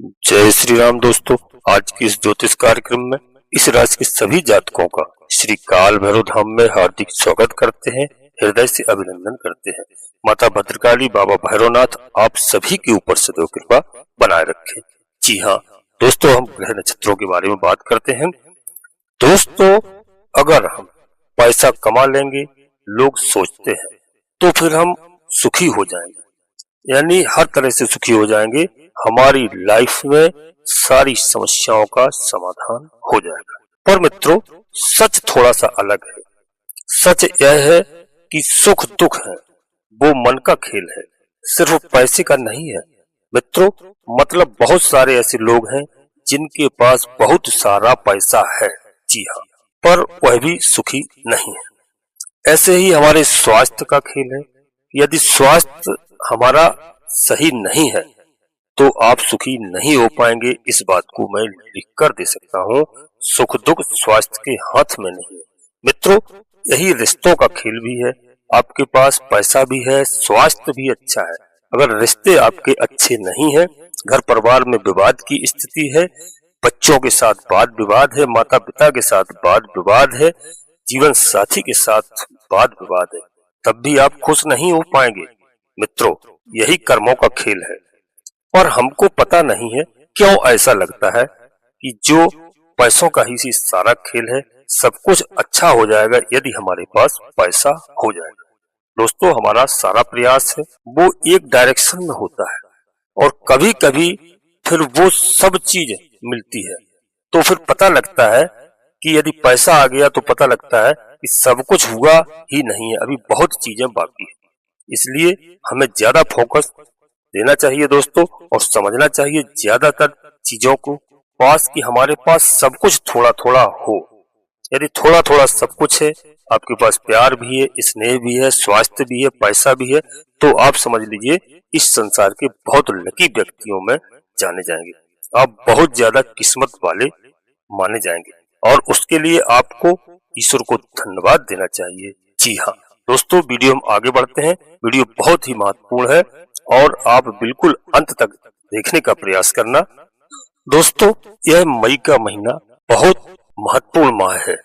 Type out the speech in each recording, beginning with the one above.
जय श्री राम दोस्तों। आज की इस ज्योतिष कार्यक्रम में इस राशि के सभी जातकों का श्री काल भैरव धाम में हार्दिक स्वागत करते हैं, हृदय से अभिनंदन करते हैं। माता भद्रकाली, बाबा भैरवनाथ आप सभी के ऊपर सदैव कृपा बनाए रखें। जी हाँ दोस्तों, हम ग्रह नक्षत्रों के बारे में बात करते हैं। दोस्तों, अगर हम पैसा कमा लेंगे, लोग सोचते हैं, तो फिर हम सुखी हो जाएंगे, यानी हर तरह से सुखी हो जाएंगे। हमारी लाइफ में सारी समस्याओं का समाधान हो जाएगा। पर मित्रों, सच थोड़ा सा अलग है। सच यह है कि सुख दुख है वो मन का खेल है, सिर्फ पैसे का नहीं है मित्रों। मतलब बहुत सारे ऐसे लोग हैं जिनके पास बहुत सारा पैसा है, जी हाँ, पर वह भी सुखी नहीं है। ऐसे ही हमारे स्वास्थ्य का खेल है। यदि स्वास्थ्य हमारा सही नहीं है तो आप सुखी नहीं हो पाएंगे। इस बात को मैं लिख कर दे सकता हूँ। सुख दुख स्वास्थ्य के हाथ में नहीं है मित्रों। यही रिश्तों का खेल भी है। आपके पास पैसा भी है, स्वास्थ्य भी अच्छा है, अगर रिश्ते आपके अच्छे नहीं है, घर परिवार में विवाद की स्थिति है, बच्चों के साथ वाद विवाद है, माता पिता के साथ वाद विवाद है, जीवन साथी के साथ वाद विवाद है, तब भी आप खुश नहीं हो पाएंगे मित्रों। यही कर्मों का खेल है। और हमको पता नहीं है क्यों ऐसा लगता है कि जो पैसों का ही सारा खेल है, सब कुछ अच्छा हो जाएगा यदि हमारे पास पैसा हो जाएगा। दोस्तों, हमारा सारा प्रयास है वो एक डायरेक्शन में होता है, और कभी कभी फिर वो सब चीज मिलती है तो फिर पता लगता है कि यदि पैसा आ गया तो पता लगता है कि सब कुछ हुआ ही नहीं है, अभी बहुत चीजें बाकी है। इसलिए हमें ज्यादा फोकस देना चाहिए दोस्तों, और समझना चाहिए ज्यादातर चीजों को पास कि हमारे पास सब कुछ थोड़ा थोड़ा हो। यदि थोड़ा थोड़ा सब कुछ है, आपके पास प्यार भी है, स्नेह भी है, स्वास्थ्य भी है, पैसा भी है, तो आप समझ लीजिए इस संसार के बहुत लकी व्यक्तियों में जाने जाएंगे। आप बहुत ज्यादा किस्मत वाले माने जाएंगे, और उसके लिए आपको ईश्वर को धन्यवाद देना चाहिए। जी हाँ दोस्तों, वीडियो हम आगे बढ़ते हैं। वीडियो बहुत ही महत्वपूर्ण है और आप बिल्कुल अंत तक देखने का प्रयास करना। दोस्तों, यह मई का महीना बहुत महत्वपूर्ण माह है,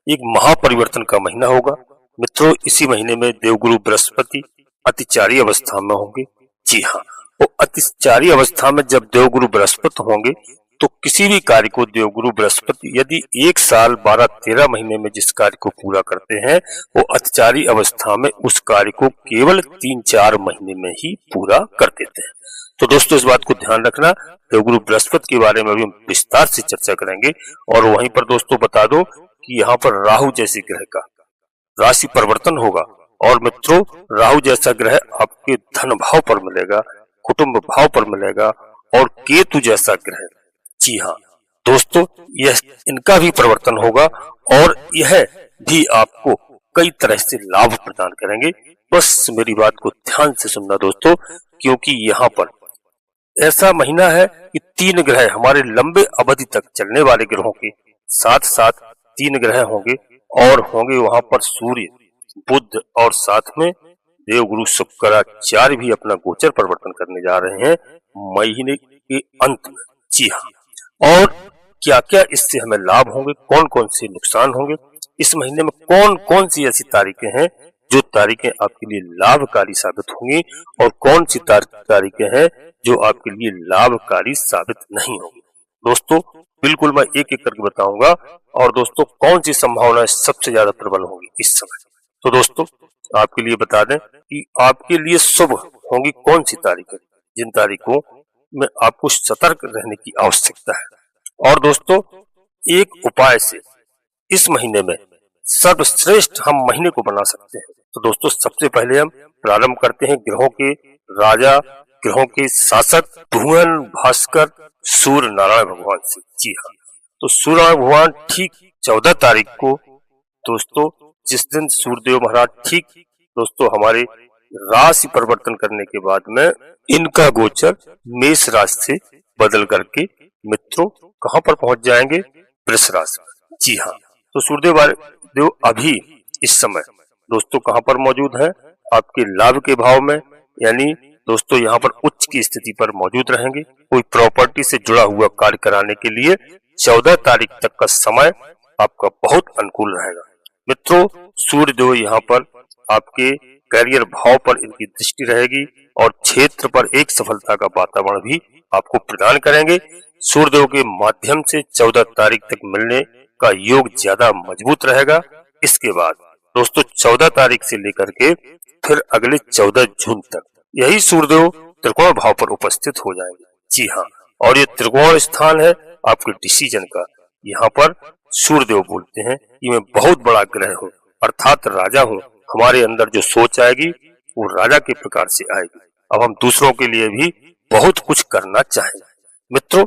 एक महापरिवर्तन का महीना होगा मित्रों। इसी महीने में देवगुरु बृहस्पति अतिचारी अवस्था में होंगे। जी हाँ, वो अतिचारी अवस्था में जब देवगुरु बृहस्पति होंगे तो किसी भी कार्य को देवगुरु बृहस्पति यदि 1 साल 12-13 महीने में जिस कार्य को पूरा करते हैं, वो अतिचारी अवस्था में उस कार्य को केवल 3-4 महीने में ही पूरा कर देते हैं। तो दोस्तों, इस बात को ध्यान रखना। देवगुरु बृहस्पति के बारे में भी हम विस्तार से चर्चा करेंगे। और वहीं पर दोस्तों बता दो कि यहाँ पर राहु जैसे ग्रह का राशि परिवर्तन होगा, और मित्रों राहु जैसा ग्रह आपके धन भाव पर मिलेगा, कुटुंब भाव पर मिलेगा, और केतु जैसा ग्रह, जी हाँ दोस्तों, यह इनका भी परिवर्तन होगा, और यह भी आपको कई तरह से लाभ प्रदान करेंगे। बस मेरी बात को ध्यान से सुनना दोस्तों, क्योंकि यहाँ पर ऐसा महीना है कि 3 ग्रह हमारे लंबे अवधि तक चलने वाले ग्रहों के साथ साथ 3 ग्रह होंगे, और होंगे वहां पर सूर्य, बुध, और साथ में देवगुरु शुक्राचार्य भी अपना गोचर परिवर्तन करने जा रहे हैं महीने के अंत में। जी हाँ, और क्या क्या इससे हमें लाभ होंगे, कौन कौन से नुकसान होंगे, इस महीने में कौन कौन सी ऐसी तारीखें हैं जो तारीखें आपके लिए लाभकारी साबित होंगी, और कौन सी तारीखें हैं जो आपके लिए लाभकारी साबित नहीं होंगी। दोस्तों, बिल्कुल मैं एक एक करके बताऊंगा। और दोस्तों, कौन सी संभावनाएं सबसे ज्यादा प्रबल होंगी इस समय, तो दोस्तों आपके लिए बता दें कि आपके लिए शुभ होंगी कौन सी तारीखें, जिन तारीखों में आपको सतर्क रहने की आवश्यकता है। और दोस्तों, एक उपाय से इस महीने में सर्वश्रेष्ठ हम महीने को बना सकते हैं। तो दोस्तों, सबसे पहले हम प्रारंभ करते हैं ग्रहों के राजा, ग्रहों के शासक भुवन भास्कर सूर्य नारायण भगवान से। जी हाँ, तो सूर्य नारायण भगवान ठीक 14 तारीख को दोस्तों, जिस दिन सूर्यदेव महाराज ठीक दोस्तों हमारे राशि परिवर्तन करने के बाद में इनका गोचर मेष राशि से बदल करके मित्रों कहां पर पहुंच जाएंगे, वृष राशि में। जी हाँ, तो सूर्यदेव अभी इस समय दोस्तों कहां पर मौजूद है, आपके लाभ के भाव में, यानी दोस्तों यहाँ पर उच्च की स्थिति पर मौजूद रहेंगे। कोई प्रॉपर्टी से जुड़ा हुआ कार्य कराने के लिए 14 तारीख तक का समय आपका बहुत अनुकूल रहेगा। मित्रों, सूर्यदेव यहाँ पर आपके करियर भाव पर इनकी दृष्टि रहेगी और क्षेत्र पर एक सफलता का वातावरण भी आपको प्रदान करेंगे। सूर्यदेव के माध्यम से 14 तारीख तक मिलने का योग ज्यादा मजबूत रहेगा। इसके बाद दोस्तों 14 तारीख से लेकर के फिर अगले 14 जून तक यही सूर्यदेव त्रिकोण भाव पर उपस्थित हो जाएंगे। जी हाँ, और ये त्रिकोण स्थान है आपके डिसीजन का। यहाँ पर सूर्यदेव बोलते हैं कि मैं बहुत बड़ा ग्रह हूँ, अर्थात राजा हूँ। हमारे अंदर जो सोच आएगी वो राजा के प्रकार से आएगी। अब हम दूसरों के लिए भी बहुत कुछ करना चाहेंगे मित्रों,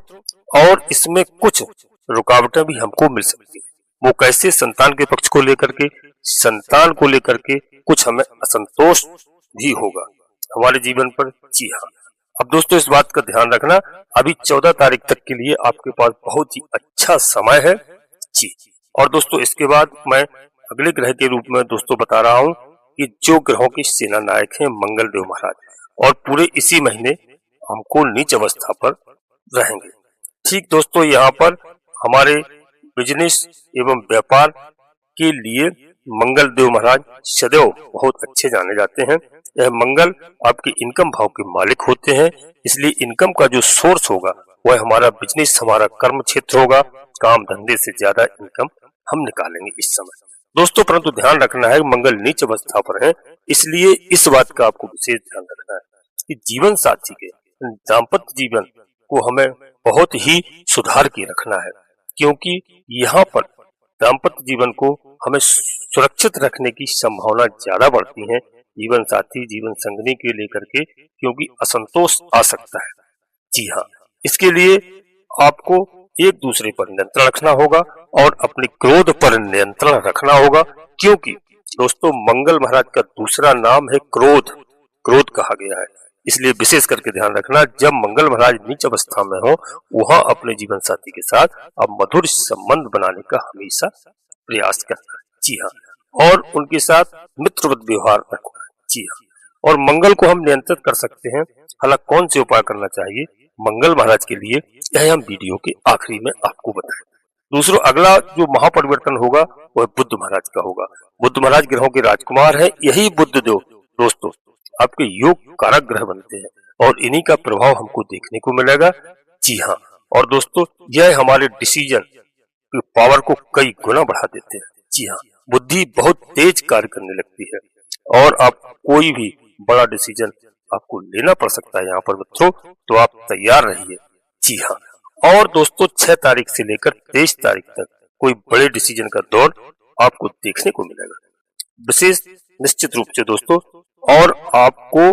और इसमें कुछ रुकावटें भी हमको मिल सकती है। वो कैसे? संतान के पक्ष को लेकर के, संतान को लेकर के कुछ हमें असंतोष भी होगा हमारे जीवन पर। जी हाँ, अब दोस्तों इस बात का ध्यान रखना, अभी 14 तारीख तक के लिए आपके पास बहुत ही अच्छा समय है। जी, और दोस्तों इसके बाद मैं अगले ग्रह के रूप में दोस्तों बता रहा हूँ कि जो ग्रहों के सेना नायक हैं मंगल देव महाराज, और पूरे इसी महीने हमको नीच अवस्था पर रहेंगे। ठीक दोस्तों, यहाँ पर हमारे बिजनेस एवं व्यापार के लिए मंगल देव महाराज सदैव बहुत अच्छे जाने जाते हैं। यह मंगल आपके इनकम भाव के मालिक होते हैं, इसलिए इनकम का जो सोर्स होगा वह हमारा बिजनेस, हमारा कर्म क्षेत्र होगा। काम धंधे से ज्यादा इनकम हम निकालेंगे इस समय दोस्तों। परंतु ध्यान रखना है मंगल नीच अवस्था पर है, इसलिए इस बात का आपको विशेष ध्यान रखना है कि जीवन साथी के दाम्पत्य जीवन को हमें बहुत ही सुधार के रखना है, क्योंकि यहाँ पर दाम्पत्य जीवन को हमें सुरक्षित रखने की संभावना ज्यादा बढ़ती है जीवन साथी, जीवन संगनी के लेकर के, क्योंकि असंतोष आ सकता है। जी हाँ, इसके लिए आपको एक दूसरे पर नियंत्रण रखना होगा और अपने क्रोध पर नियंत्रण रखना होगा, क्योंकि दोस्तों मंगल महाराज का दूसरा नाम है क्रोध, क्रोध कहा गया है। इसलिए विशेष करके ध्यान रखना, जब मंगल महाराज नीच अवस्था में हो वहां अपने जीवन साथी के साथ अब मधुर संबंध बनाने का हमेशा प्रयास करना है। जी हाँ, और उनके साथ मित्रवत व्यवहार रखना है। जी हाँ, और मंगल को हम नियंत्रित कर सकते हैं। हालांकि कौन से उपाय करना चाहिए मंगल महाराज के लिए, यह हम वीडियो के आखिरी में आपको बताएं। दूसरा अगला जो महापरिवर्तन होगा वह बुध महाराज का होगा। बुध महाराज ग्रहों के राजकुमार है। यही बुध देव दोस्तों आपके योग कारक ग्रह बनते हैं और इन्हीं का प्रभाव हमको देखने को मिलेगा। जी हाँ, और दोस्तों यह हमारे डिसीजन की पावर को कई गुना बढ़ा देते हैं। जी हाँ, बुद्धि बहुत तेज कार्य करने लगती है और आप कोई भी बड़ा डिसीजन आपको लेना पड़ सकता है यहाँ पर मित्रों, तो आप तैयार रहिए। जी हाँ, और दोस्तों 6 तारीख से लेकर 23 तारीख तक कोई बड़े डिसीजन का दौर आपको देखने को मिलेगा विशेष निश्चित रूप से दोस्तों, और आपको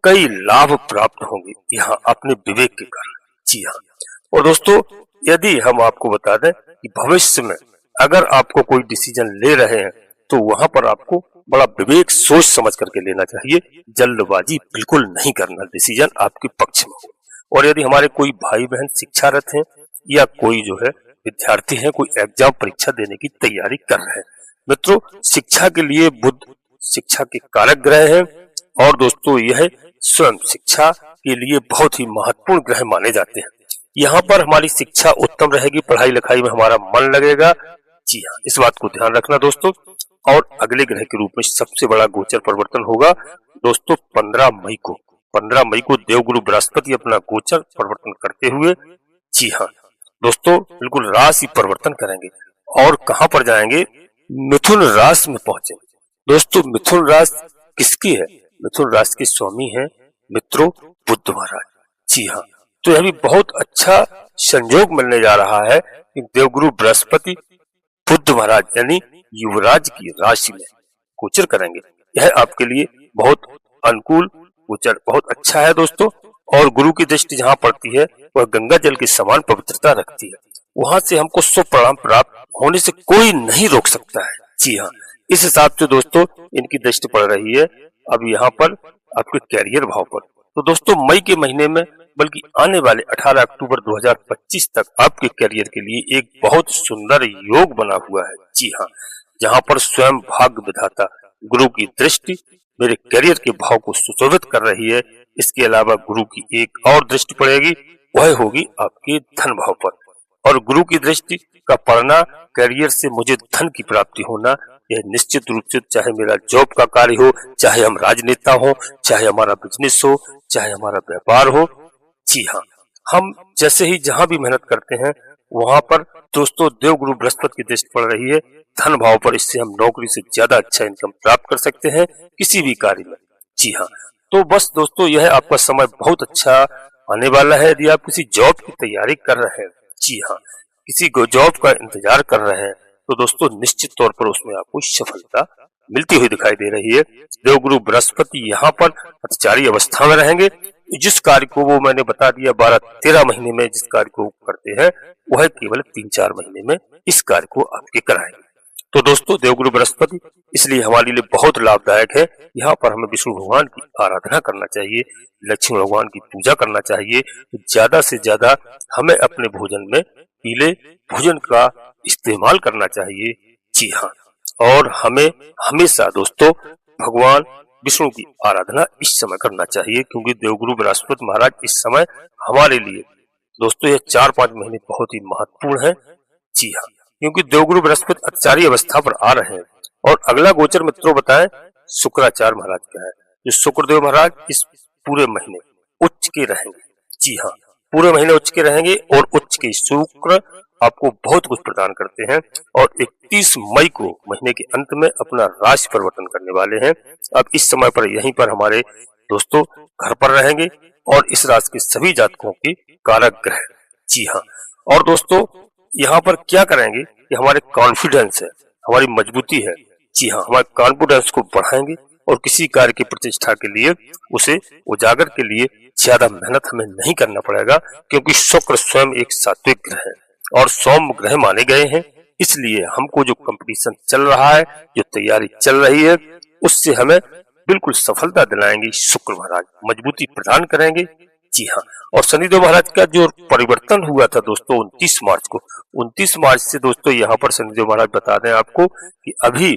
कई लाभ प्राप्त होंगे यहाँ अपने विवेक के कारण। जी हाँ, और दोस्तों यदि हम आपको बता दें कि भविष्य में अगर आपको कोई डिसीजन ले रहे हैं तो वहां पर आपको बड़ा विवेक सोच समझ करके लेना चाहिए, जल्दबाजी बिल्कुल नहीं करना, डिसीजन आपके पक्ष में हो। और यदि हमारे कोई भाई बहन शिक्षारत हैं या कोई जो है विद्यार्थी है, कोई एग्जाम परीक्षा देने की तैयारी कर रहे हैं मित्रों, शिक्षा के लिए बुध शिक्षा के कारक ग्रह है और दोस्तों यह स्वयं शिक्षा के लिए बहुत ही महत्वपूर्ण ग्रह माने जाते हैं। यहाँ पर हमारी शिक्षा उत्तम रहेगी, पढ़ाई लिखाई में हमारा मन लगेगा। जी हाँ, इस बात को ध्यान रखना दोस्तों। और अगले ग्रह के रूप में सबसे बड़ा गोचर परिवर्तन होगा दोस्तों 15 मई को देवगुरु बृहस्पति अपना गोचर परिवर्तन करते हुए, जी हाँ दोस्तों, बिल्कुल राशि परिवर्तन करेंगे और कहां पर जाएंगे? मिथुन राशि में पहुंचेंगे दोस्तों। मिथुन राशि किसकी है? मिथुन राशि के स्वामी है मित्रों बुध महाराज। जी हाँ, तो यह भी बहुत अच्छा संयोग मिलने जा रहा है कि देवगुरु बृहस्पति बुध महाराज यानी युवराज की राशि में गोचर करेंगे। यह आपके लिए बहुत अनुकूल गोचर, बहुत अच्छा है दोस्तों। और गुरु की दृष्टि जहाँ पड़ती है वह गंगा जल के समान पवित्रता रखती है, वहां से हमको शुभ परिणाम प्राप्त होने से कोई नहीं रोक सकता है। जी हाँ, इस हिसाब से दोस्तों इनकी दृष्टि पड़ रही है अब यहाँ पर आपके कैरियर भाव पर। तो दोस्तों मई के महीने में बल्कि आने वाले 18 अक्टूबर 2025 तक आपके करियर के लिए एक बहुत सुंदर योग बना हुआ है। जी हाँ, जहाँ पर स्वयं भाग्य विधाता गुरु की दृष्टि मेरे करियर के भाव को सुशोभित कर रही है। इसके अलावा गुरु की एक और दृष्टि पड़ेगी, वह होगी आपके धन भाव पर। और गुरु की दृष्टि का पड़ना, करियर से मुझे धन की प्राप्ति होना, यह निश्चित रूप से चाहे मेरा जॉब का कार्य हो, चाहे हम राजनेता हो, चाहे हमारा बिजनेस हो, चाहे हमारा व्यापार हो। जी हाँ, हम जैसे ही जहाँ भी मेहनत करते हैं वहां पर दोस्तों देवगुरु बृहस्पति की दृष्टि पड़ रही है धन भाव पर। इससे हम नौकरी से ज्यादा अच्छा इनकम प्राप्त कर सकते हैं किसी भी कार्य में। जी हाँ, तो बस दोस्तों यह आपका समय बहुत अच्छा आने वाला है। यदि आप किसी जॉब की तैयारी कर रहे हैं, जी हाँ, किसी को जॉब का इंतजार कर रहे हैं, तो दोस्तों निश्चित तौर पर उसमें आपको सफलता मिलती हुई दिखाई दे रही है। देवगुरु बृहस्पति यहाँ पर अतिचारी अवस्था में रहेंगे। जिस कार्य को वो मैंने बता दिया 12-13 महीने में जिस कार्य को करते हैं, वह केवल 3-4 महीने में इस कार्य को आपके कराएंगे। तो दोस्तों देवगुरु बृहस्पति इसलिए हमारे लिए बहुत लाभदायक है। यहाँ पर हमें विष्णु भगवान की आराधना करना चाहिए, लक्ष्मी भगवान की पूजा करना चाहिए। ज्यादा से ज्यादा हमें अपने भोजन में पीले भोजन का इस्तेमाल करना चाहिए। जी हाँ, और हमें हमेशा दोस्तों भगवान विष्णु की आराधना इस समय करना चाहिए, क्योंकि देवगुरु बृहस्पति महाराज इस समय हमारे लिए दोस्तों यह 4-5 महीने बहुत ही महत्वपूर्ण है। जी हाँ, क्योंकि देवगुरु बृहस्पति अतिचारी अवस्था पर आ रहे हैं। और अगला गोचर मित्रों बताएं शुक्राचार्य महाराज का है। जो शुक्रदेव महाराज इस पूरे महीने उच्च के रहेंगे। जी हाँ, पूरे महीने उच्च के रहेंगे और उच्च के शुक्र आपको बहुत कुछ प्रदान करते हैं। और 31 मई को महीने के अंत में अपना राशि परिवर्तन करने वाले हैं। अब इस समय पर यहीं पर हमारे दोस्तों घर पर रहेंगे और इस राशि के सभी जातकों की कारक ग्रह। जी हाँ, और दोस्तों यहाँ पर क्या करेंगे कि हमारे कॉन्फिडेंस है, हमारी मजबूती है। जी हाँ, हमारे कॉन्फिडेंस को बढ़ाएंगे और किसी कार्य की प्रतिष्ठा के लिए, उसे उजागर के लिए ज्यादा मेहनत हमें नहीं करना पड़ेगा, क्योंकि शुक्र स्वयं एक सात्विक ग्रह है और सौम्य ग्रह माने गए हैं। इसलिए हमको जो कंपटीशन चल रहा है, जो तैयारी चल रही है, उससे हमें बिल्कुल सफलता दिलाएंगे शुक्र महाराज, मजबूती प्रदान करेंगे। जी हाँ, और शनिदेव महाराज का जो परिवर्तन हुआ था दोस्तों 29 मार्च को, 29 मार्च से दोस्तों यहाँ पर शनिदेव महाराज बता दें आपको कि अभी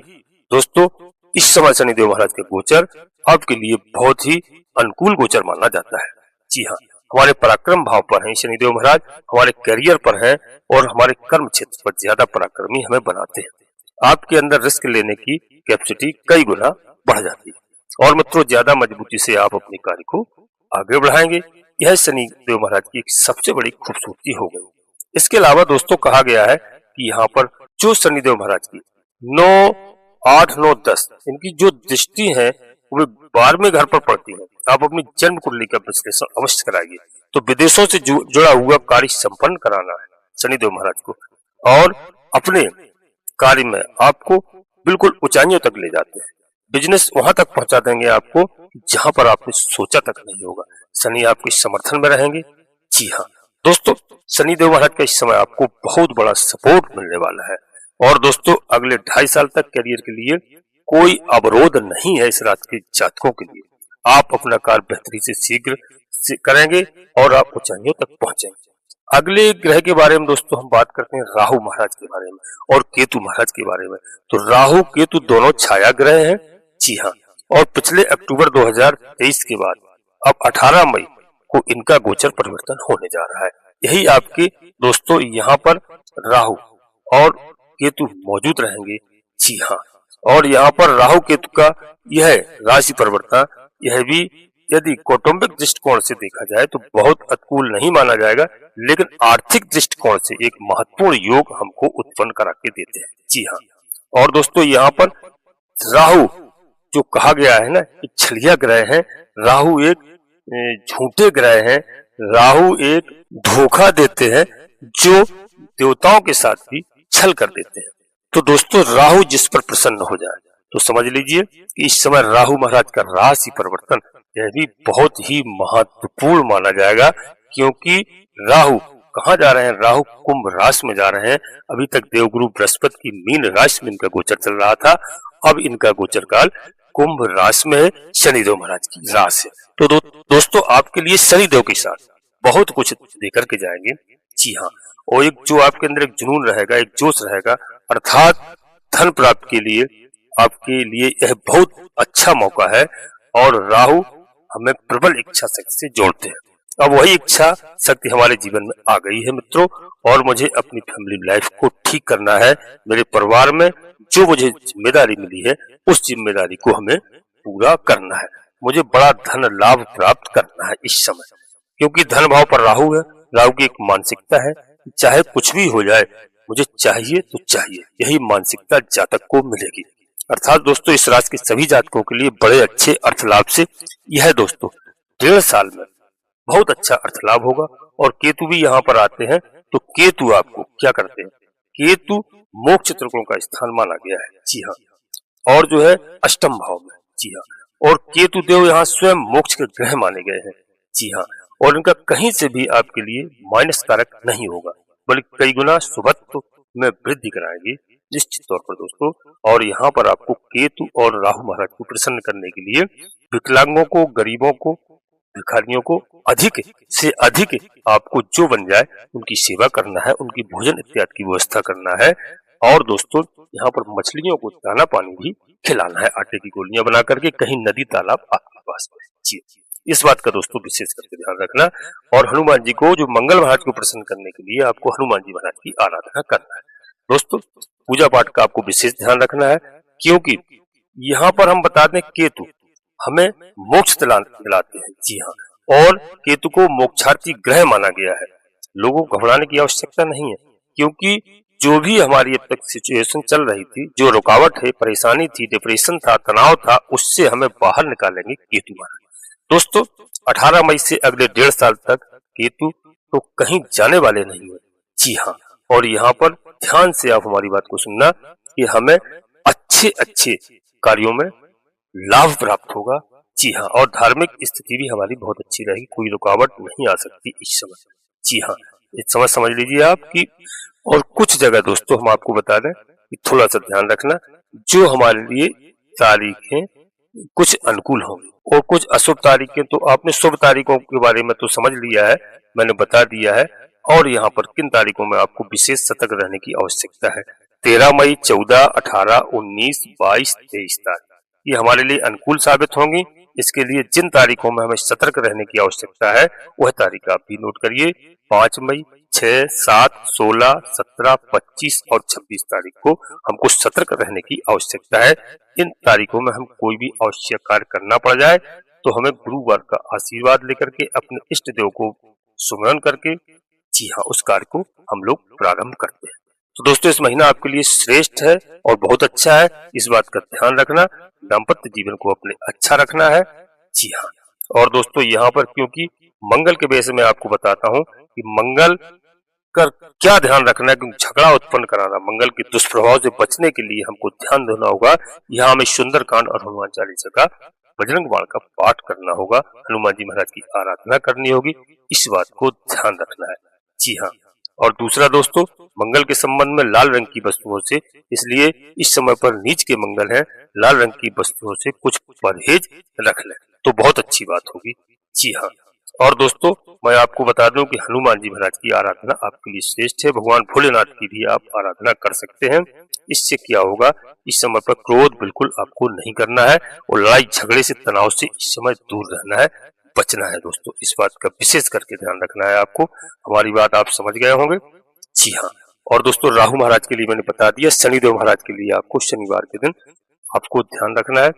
दोस्तों इस समय शनिदेव महाराज का गोचर आपके लिए बहुत ही अनुकूल गोचर माना जाता है। जी हाँ, हमारे पराक्रम भाव पर हैं शनिदेव महाराज, हमारे करियर पर हैं और हमारे कर्म क्षेत्र पर ज्यादा पराक्रमी हमें बनाते हैं। आपके अंदर रिस्क लेने की कैपेसिटी कई गुना बढ़ जाती है और मित्रों ज्यादा मजबूती से आप अपने कार्य को आगे बढ़ाएंगे। यह शनिदेव महाराज की एक सबसे बड़ी खूबसूरती हो गई। इसके अलावा दोस्तों कहा गया है कि यहाँ पर जो शनिदेव महाराज की 9, 8, 9, 10 इनकी जो दृष्टि है वे 12वें घर पर पड़ती है। आप अपनी जन्म कुंडली का विश्लेषण अवश्य कराइए। तो विदेशों से जुड़ा हुआ कार्य संपन्न कराना है शनिदेव महाराज को, और अपने कार्य में आपको बिल्कुल ऊंचाइयों तक ले जाते हैं। बिजनेस वहां तक पहुंचा देंगे आपको जहां पर आपने सोचा तक नहीं होगा। शनि आपके समर्थन में रहेंगे। जी हाँ दोस्तों, शनिदेव महाराज का इस समय आपको बहुत बड़ा सपोर्ट मिलने वाला है। और दोस्तों अगले 2.5 साल तक करियर के लिए कोई अवरोध नहीं है इस राशि के जातकों के लिए। आप अपना कार्य बेहतरी से शीघ्र से करेंगे और आप ऊंचाइयों तक पहुंचेंगे। अगले ग्रह के बारे में दोस्तों हम बात करते हैं राहु महाराज के बारे में और केतु महाराज के बारे में। तो राहु केतु दोनों छाया ग्रह हैं। जी हाँ, और पिछले अक्टूबर 2023 के बाद अब 18 मई को इनका गोचर परिवर्तन होने जा रहा है। यही आपके दोस्तों यहाँ पर राहु और केतु मौजूद रहेंगे। जी हाँ, और यहाँ पर राहु केतु का यह राशि परिवर्तन, यह भी यदि कौटुंबिक दृष्टिकोण से देखा जाए तो बहुत अनुकूल नहीं माना जाएगा, लेकिन आर्थिक दृष्टिकोण से एक महत्वपूर्ण योग हमको उत्पन्न करा के देते हैं। जी हाँ, और दोस्तों यहाँ पर राहु जो कहा गया है ना कि छलिया ग्रह है, राहु एक झूठे ग्रह हैं, राहु एक धोखा देते हैं, जो देवताओं के साथ भी छल कर देते हैं। तो दोस्तों राहु जिस पर प्रसन्न हो जाए तो समझ लीजिए कि इस समय राहु महाराज का राशि परिवर्तन यह भी बहुत ही महत्वपूर्ण माना जाएगा, क्योंकि राहु कहाँ जा रहे हैं, राहु कुंभ राशि में जा रहे हैं। अभी तक देवगुरु बृहस्पति की मीन राशि में इनका गोचर चल रहा था, अब इनका गोचर काल कुंभ राशि में है, शनिदेव महाराज की राशि है। तो दोस्तों आपके लिए शनिदेव के साथ बहुत कुछ देकर के जाएंगे। जी हाँ, और एक जो आपके अंदर एक जुनून रहेगा, एक जोश रहेगा, अर्थात धन प्राप्ति के लिए आपके लिए यह बहुत अच्छा मौका है। और राहु हमें प्रबल इच्छा शक्ति से जोड़ते हैं। अब वही इच्छा शक्ति हमारे जीवन में आ गई है मित्रों, और मुझे अपनी फैमिली लाइफ को ठीक करना है। मेरे परिवार में जो मुझे जिम्मेदारी मिली है उस जिम्मेदारी को हमें पूरा करना है। मुझे बड़ा धन लाभ प्राप्त करना है इस समय, क्योंकि धन भाव पर राहु है। राहु की एक मानसिकता है, चाहे कुछ भी हो जाए मुझे चाहिए तो चाहिए, यही मानसिकता जातक को मिलेगी। अर्थात दोस्तों इस राशि के सभी जातकों के लिए बड़े अच्छे अर्थ लाभ से यह दोस्तों 1.5 साल में बहुत अच्छा अर्थ लाभ होगा। और केतु भी यहाँ पर आते हैं, तो केतु आपको क्या करते हैं, केतु मोक्ष त्रिकोण का स्थान माना गया है, जी हाँ, और जो है अष्टम भाव में, जी हाँ, और केतु देव यहाँ स्वयं मोक्ष के ग्रह माने गए हैं, जी हाँ, और इनका कहीं से भी आपके लिए माइनस कारक नहीं होगा, बल्कि कई गुना शुभत्व में वृद्धि कराएंगे निश्चित तौर पर दोस्तों। और यहाँ पर आपको केतु और राहु महाराज को प्रसन्न करने के लिए विकलांगों को, गरीबों को, भिखारियों को अधिक से अधिक आपको जो बन जाए उनकी सेवा करना है, उनकी भोजन इत्यादि की व्यवस्था करना है। और दोस्तों यहाँ पर मछलियों को दाना पानी भी खिलाना है, आटे की गोलियां बना करके, कहीं नदी तालाब आपके पास में, जी इस बात का दोस्तों विशेष करके ध्यान रखना। और हनुमान जी को, जो मंगल महाराज को प्रसन्न करने के लिए आपको हनुमान जी महाराज की आराधना करना है दोस्तों। पूजा पाठ का आपको विशेष ध्यान रखना है, क्योंकि यहाँ पर हम बता दें केतु हमें मोक्ष दिलाते हैं, जी हाँ, और केतु को मोक्षार्थी ग्रह माना गया है। लोगों को घबराने की आवश्यकता नहीं है, क्योंकि जो भी हमारी अब तक सिचुएशन चल रही थी, जो रुकावट है, परेशानी थी, डिप्रेशन था, तनाव था, उससे हमें बाहर निकालेंगे केतु महाराज दोस्तों। 18 मई से अगले 1.5 साल तक केतु तो कहीं जाने वाले नहीं है, जी हाँ, और यहाँ पर ध्यान से आप हमारी बात को सुनना कि हमें अच्छे अच्छे कार्यों में लाभ प्राप्त होगा, जी हाँ, और धार्मिक स्थिति भी हमारी बहुत अच्छी रहेगी, कोई रुकावट नहीं आ सकती इस समय, जी हाँ, इस समय समझ लीजिए आप कि। और कुछ जगह दोस्तों हम आपको बता दें कि थोड़ा सा ध्यान रखना, जो हमारे लिए तारीखें कुछ अनुकूल होंगी और कुछ अशुभ तारीखें, तो आपने शुभ तारीखों के बारे में तो समझ लिया है, मैंने बता दिया है। और यहाँ पर किन तारीखों में आपको विशेष सतर्क रहने की आवश्यकता है, 13 मई, 14, 18, 19, 22, 23 तारीख ये हमारे लिए अनुकूल साबित होंगी। इसके लिए जिन तारीखों में हमें सतर्क रहने की आवश्यकता है वह तारीख आप भी नोट करिए, 5 मई, 6, 7, 16, 17, 25 और 26 तारीख को हमको सतर्क रहने की आवश्यकता है। इन तारीखों में हम कोई भी आवश्यक कार्य करना पड़ जाए तो हमें गुरुवार का आशीर्वाद लेकर के अपने इष्ट देव को सुमरन करके, जी हाँ, उस कार्य को हम लोग प्रारंभ करते हैं। तो दोस्तों इस महीना आपके लिए श्रेष्ठ है और बहुत अच्छा है, इस बात का ध्यान रखना। दाम्पत्य जीवन को अपने अच्छा रखना है, जी हाँ। और दोस्तों यहाँ पर क्योंकि मंगल के बेस में आपको बताता हूँ कि मंगल का क्या ध्यान रखना है, क्योंकि झगड़ा उत्पन्न कराना, मंगल के दुष्प्रभाव से बचने के लिए हमको ध्यान देना होगा। यहाँ हमें सुंदरकांड और हनुमान चालीसा का, बजरंग बाण का पाठ करना होगा, हनुमान जी महाराज की आराधना करनी होगी, इस बात को ध्यान रखना है, जी हाँ। और दूसरा दोस्तों, मंगल के संबंध में लाल रंग की वस्तुओं से, इसलिए इस समय पर नीच के मंगल है, लाल रंग की वस्तुओं से कुछ परहेज रख लें तो बहुत अच्छी बात होगी, जी हाँ। और दोस्तों मैं आपको बता दूं कि हनुमान जी महाराज की आराधना आपके लिए श्रेष्ठ है। भगवान भोलेनाथ की भी आप आराधना कर सकते हैं। इससे क्या होगा, इस समय पर क्रोध बिल्कुल आपको नहीं करना है और लड़ाई झगड़े से, तनाव से इस समय दूर रहना है, बचना है दोस्तों। इस बात का विशेष करके ध्यान रखना है आपको। हमारी बात आप समझ गए होंगे, जी हाँ। और दोस्तों राहु महाराज के लिए मैंने बता दिया, शनिदेव महाराज के लिए आपको शनिवार के दिन आपको ध्यान रखना है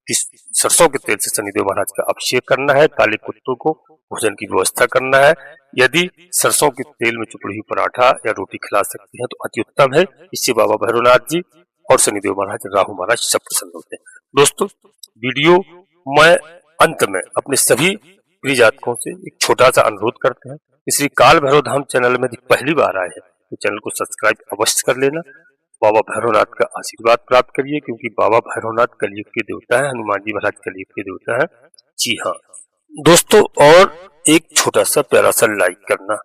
कि सरसों के तेल से शनिदेव महाराज का अभिषेक करना है, काले कुत्तों को भोजन की व्यवस्था करना है। यदि सरसों के तेल में चुपड़ी हुई पराठा या रोटी खिला सकते हैं तो अति उत्तम है। इससे बाबा भैरवनाथ जी और शनिदेव महाराज, राहु महाराज सब प्रसन्न होते हैं। दोस्तों वीडियो में अंत में अपने सभी प्रिय जातकों से एक छोटा सा अनुरोध करते हैं, श्री काल भैरव धाम चैनल में पहली बार आए हैं तो चैनल को सब्सक्राइब अवश्य कर लेना। बाबा भैरवनाथ का आशीर्वाद प्राप्त करिए, क्योंकि बाबा भैरवनाथ कलयुग के देवता है, हनुमान जी महाराज कलयुग के देवता है, जी हाँ दोस्तों। और एक छोटा सा प्यारा सा लाइक करना,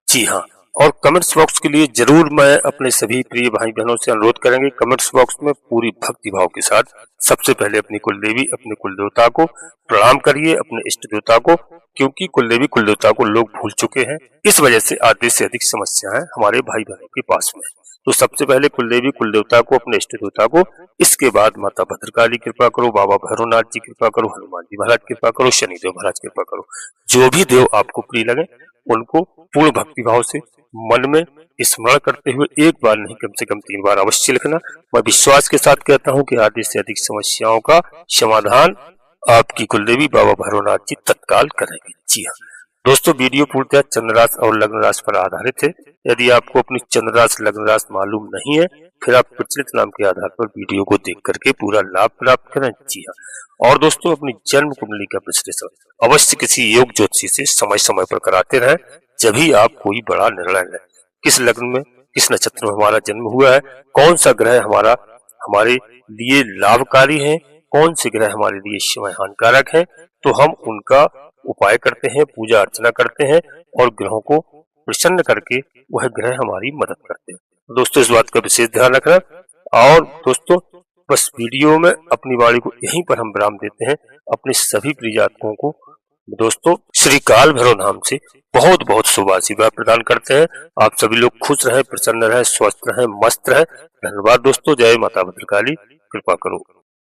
जी हाँ। और कमेंट्स बॉक्स के लिए जरूर मैं अपने सभी प्रिय भाई बहनों से अनुरोध करेंगे, कमेंट्स बॉक्स में पूरी भक्ति भाव के साथ सबसे पहले अपनी कुल देवी, अपने कुल देवता को प्रणाम करिए, अपने इष्ट देवता को, क्योंकि कुल देवी कुल देवता को लोग भूल चुके हैं। इस वजह से आधे से अधिक समस्याएं हमारे भाई बहनों के पास में। तो सबसे पहले कुलदेवी कुल देवता को, अपने इष्ट देवता को, इसके बाद माता भद्रकाली कृपा करो, बाबा भैरवनाथ जी कृपा करो, हनुमान जी महाराज कृपा करो, शनिदेव महाराज कृपा करो। जो भी देव आपको प्रिय लगे उनको पूर्ण भक्ति भाव से मन में स्मरण करते हुए एक बार नहीं कम से कम 3 बार अवश्य लिखना। मैं विश्वास के साथ कहता हूँ कि आधे से अधिक समस्याओं का समाधान आपकी कुलदेवी बाबा भैरवनाथ जी तत्काल करेंगे। जी हाँ दोस्तों, वीडियो पूर्णतः चंद्र राशि और लग्न राशि पर आधारित है। यदि आपको अपनी चंद्र राशि लग्न राशि मालूम नहीं है, फिर आप प्रचलित नाम के आधार पर वीडियो को देख करके पूरा लाभ प्राप्त करें। जी हाँ, और दोस्तों अपनी जन्म कुंडली का विश्लेषण अवश्य किसी योग ज्योतिषी से समय समय पर कराते रहें, जब ही आप कोई बड़ा निर्णय लें। किस लग्न में, किस नक्षत्र में हमारा जन्म हुआ है, कौन सा ग्रह हमारे लिए लाभकारी है, कौन से ग्रह हमारे लिए समय हानिकारक है, तो हम उनका उपाय करते हैं, पूजा अर्चना करते हैं और ग्रहों को प्रसन्न करके वह ग्रह हमारी मदद करते हैं। दोस्तों इस बात का विशेष ध्यान रखना। और दोस्तों बस वीडियो में अपनी वाणी को यहीं पर हम विराम देते हैं। अपने सभी प्रिय जातकों को दोस्तों श्री काल भैरव नाम से बहुत बहुत शुभ आशीर्वाद प्रदान करते हैं। आप सभी लोग खुश रहें, प्रसन्न रहें, स्वस्थ रहें, मस्त रहें। धन्यवाद दोस्तों। जय माता भद्रकाली, कृपा करो।